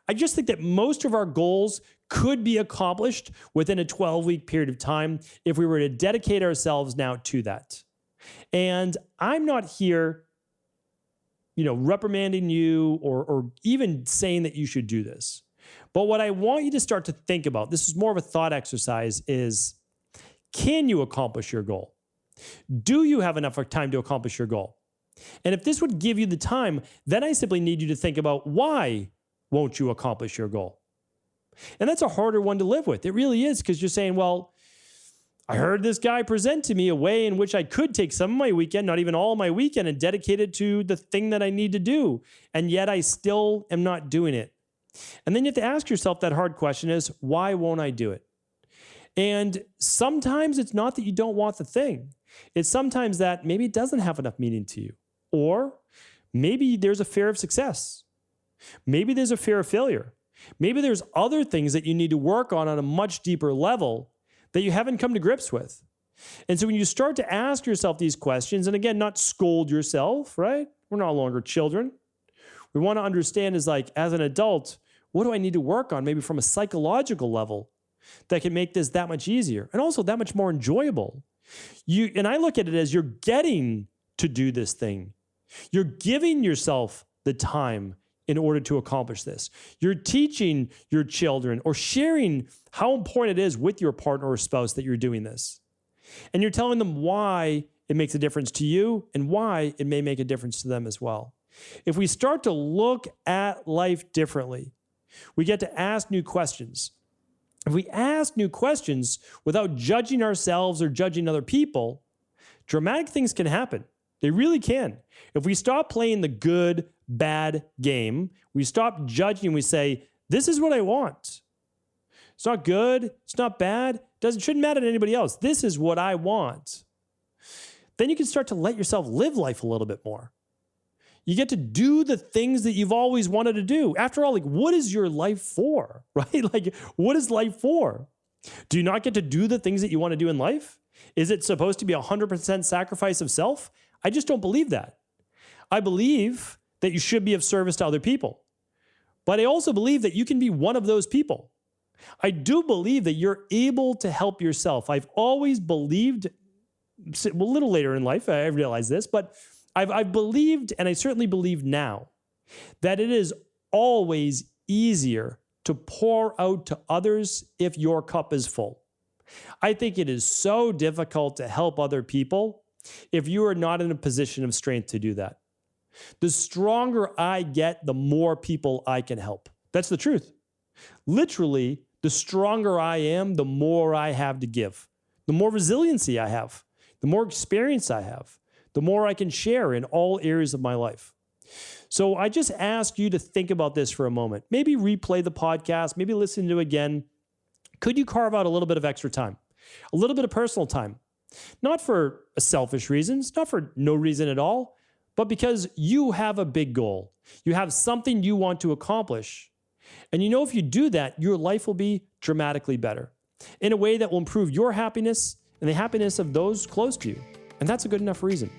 I just think that most of our goals could be accomplished within a 12-week period of time if we were to dedicate ourselves now to that. And I'm not here, reprimanding you or even saying that you should do this. But what I want you to start to think about, this is more of a thought exercise, is can you accomplish your goal? Do you have enough time to accomplish your goal? And if this would give you the time, then I simply need you to think about why won't you accomplish your goal? And that's a harder one to live with. It really is, because you're saying, well, I heard this guy present to me a way in which I could take some of my weekend, not even all of my weekend, and dedicate it to the thing that I need to do. And yet I still am not doing it. And then you have to ask yourself that hard question is, why won't I do it? And sometimes it's not that you don't want the thing. It's sometimes that maybe it doesn't have enough meaning to you. Or maybe there's a fear of success. Maybe there's a fear of failure. Maybe there's other things that you need to work on a much deeper level that you haven't come to grips with. And so when you start to ask yourself these questions, and again, not scold yourself, right? We're no longer children. We want to understand is like, as an adult, what do I need to work on maybe from a psychological level that can make this that much easier and also that much more enjoyable? And I look at it as you're getting to do this thing. You're giving yourself the time in order to accomplish this. You're teaching your children or sharing how important it is with your partner or spouse that you're doing this. And you're telling them why it makes a difference to you and why it may make a difference to them as well. If we start to look at life differently, we get to ask new questions. If we ask new questions without judging ourselves or judging other people, dramatic things can happen. They really can. If we stop playing the good, bad game, we stop judging, we say, this is what I want. It's not good, it's not bad, shouldn't matter to anybody else. This is what I want. Then you can start to let yourself live life a little bit more. You get to do the things that you've always wanted to do. After all, what is your life for, right? What is life for? Do you not get to do the things that you want to do in life? Is it supposed to be 100% sacrifice of self? I just don't believe that. I believe that you should be of service to other people. But I also believe that you can be one of those people. I do believe that you're able to help yourself. I've always believed, a little later in life, I realized this, but I've believed, and I certainly believe now, that it is always easier to pour out to others if your cup is full. I think it is so difficult to help other people if you are not in a position of strength to do that. The stronger I get, the more people I can help. That's the truth. Literally, the stronger I am, the more I have to give. The more resiliency I have, the more experience I have, the more I can share in all areas of my life. So I just ask you to think about this for a moment. Maybe replay the podcast, maybe listen to it again. Could you carve out a little bit of extra time? A little bit of personal time? Not for selfish reasons, not for no reason at all, but because you have a big goal. You have something you want to accomplish. And if you do that, your life will be dramatically better in a way that will improve your happiness and the happiness of those close to you. And that's a good enough reason.